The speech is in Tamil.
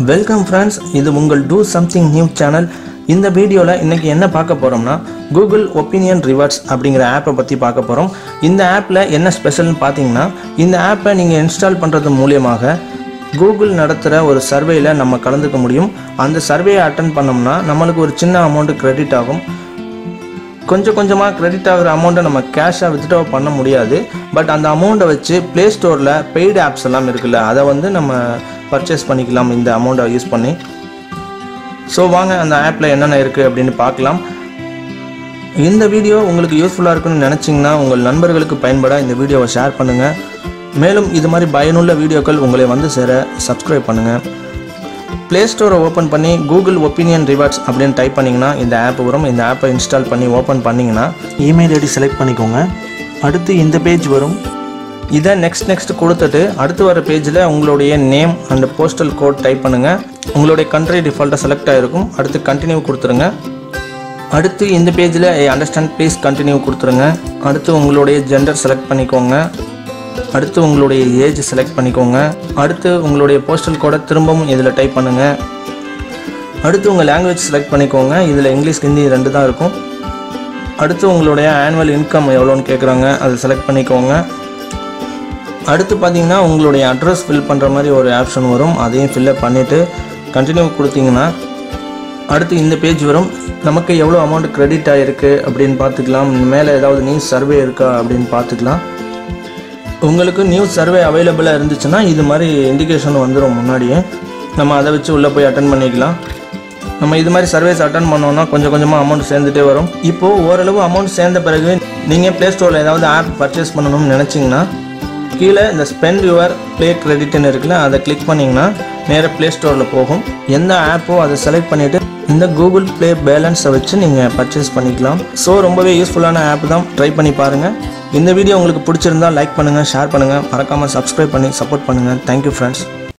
வெல்கம் ஃப்ரெண்ட்ஸ், இது உங்கள் டூ சம்திங் நியூ சேனல். இந்த வீடியோவில் இன்றைக்கி என்ன பார்க்க போகிறோம்னா கூகுள் ஒப்பீனியன் ரிவார்ட்ஸ் அப்படிங்கிற ஆப்பை பற்றி பார்க்க போகிறோம். இந்த ஆப்பில் என்ன ஸ்பெஷல்னு பார்த்தீங்கன்னா, இந்த ஆப்பை நீங்கள் இன்ஸ்டால் பண்ணுறது மூலியமாக கூகுள் நடத்துகிற ஒரு சர்வேயில் நம்ம கலந்துக்க முடியும். அந்த சர்வேயை அட்டன் பண்ணோம்னா நம்மளுக்கு ஒரு சின்ன அமௌண்ட்டு கிரெடிட் ஆகும். கொஞ்சம் கொஞ்சமாக கிரெடிட் ஆகிற அமௌண்ட்டை நம்ம கேஷாக வித்ட்ரா பண்ண முடியாது. பட் அந்த அமௌண்ட்டை வச்சு ப்ளே ஸ்டோரில் பெய்டு ஆப்ஸ் எல்லாம் இருக்குல்ல, அதை வந்து நம்ம பர்ச்சேஸ் பண்ணிக்கலாம் இந்த அமௌண்ட்டை யூஸ் பண்ணி. ஸோ வாங்க அந்த ஆப்பில் என்னென்ன இருக்குது அப்படின்னு பார்க்கலாம். இந்த வீடியோ உங்களுக்கு யூஸ்ஃபுல்லாக இருக்குன்னு நினச்சிங்கன்னா உங்கள் நண்பர்களுக்கு பயன்பட இந்த வீடியோவை ஷேர் பண்ணுங்கள். மேலும் இது மாதிரி பயனுள்ள வீடியோக்கள் உங்களை வந்து சேர சப்ஸ்கிரைப் பண்ணுங்கள். ப்ளே ஸ்டோரை ஓப்பன் பண்ணி கூகுள் ஒப்பீனியன் ரிவார்ட்ஸ் அப்படின்னு டைப் பண்ணிங்கன்னா இந்த ஆப் வரும். இந்த ஆப்பை இன்ஸ்டால் பண்ணி ஓப்பன் பண்ணிங்கன்னா இமெயில் ஐடி செலக்ட் பண்ணிக்கோங்க. அடுத்து இந்த பேஜ் வரும். இதை நெக்ஸ்ட் கொடுத்துட்டு அடுத்து வர பேஜில் உங்களுடைய name and postal code type பண்ணுங்கள். உங்களுடைய கண்ட்ரி டிஃபால்ட்டாக செலக்ட் ஆகிருக்கும். அடுத்து கண்டினியூ கொடுத்துருங்க. அடுத்து இந்த பேஜில் அண்டர்ஸ்டாண்ட் ப்ளீஸ் கண்டினியூ கொடுத்துருங்க. அடுத்து உங்களுடைய ஜெண்டர் செலக்ட் பண்ணிக்கோங்க. அடுத்து உங்களுடைய ஏஜ் செலக்ட் பண்ணிக்கோங்க. அடுத்து உங்களுடைய போஸ்டல் கோடை திரும்பவும் இதில் டைப் பண்ணுங்கள். அடுத்து உங்கள் லாங்குவேஜ் செலக்ட் பண்ணிக்கோங்க. இதில் இங்கிலீஷ் ஹிந்தி 2 தான் இருக்கும். அடுத்து உங்களுடைய ஆனுவல் இன்கம் எவ்வளோன்னு கேட்குறாங்க, அதை செலக்ட் பண்ணிக்கோங்க. அடுத்து பார்த்தீங்கன்னா உங்களுடைய அட்ரஸ் ஃபில் பண்ணுற மாதிரி ஒரு ஆப்ஷன் வரும். அதையும் ஃபில்லப் பண்ணிவிட்டு கண்டினியூ கொடுத்தீங்கன்னா அடுத்து இந்த பேஜ் வரும். நமக்கு எவ்வளோ அமௌண்ட் கிரெடிட் ஆகிருக்கு அப்படின்னு பார்த்துக்கலாம். மேலே ஏதாவது நியூஸ் சர்வே இருக்கா அப்படின்னு பார்த்துக்கலாம். உங்களுக்கு நியூஸ் சர்வே அவைலபிளாக இருந்துச்சுன்னா இது மாதிரி இண்டிகேஷன் வந்துடும் முன்னாடியே. நம்ம அதை வச்சு உள்ளே போய் அட்டன் பண்ணிக்கலாம். நம்ம இது மாதிரி சர்வேஸ் அட்டன் பண்ணோன்னா கொஞ்சம் கொஞ்சமாக அமௌண்ட் சேர்ந்துட்டே வரும். இப்போது ஓரளவு அமௌண்ட் சேர்ந்த பிறகு நீங்கள் ப்ளே ஸ்டோரில் ஏதாவது ஆப் பர்ச்சேஸ் பண்ணணும்னு நினச்சிங்கன்னா கீழே இந்த ஸ்பெண்ட் யுவர் ப்ளே கிரெடிட்னு இருக்குல்ல, அதை கிளிக் பண்ணிங்கன்னா நேராக ப்ளே ஸ்டோரில் போகும். எந்த ஆப்போ அதை செலக்ட் பண்ணிவிட்டு இந்த கூகுள் ப்ளே பேலன்ஸை வச்சு நீங்கள் பர்ச்சேஸ் பண்ணிக்கலாம். ஸோ ரொம்பவே யூஸ்ஃபுல்லான ஆப் தான், ட்ரை பண்ணி பாருங்கள். இந்த வீடியோ உங்களுக்கு பிடிச்சிருந்தால் லைக் பண்ணுங்கள், ஷேர் பண்ணுங்கள், மறக்காமல் சப்ஸ்கிரைப் பண்ணி சப்போர்ட் பண்ணுங்கள். Thank you friends.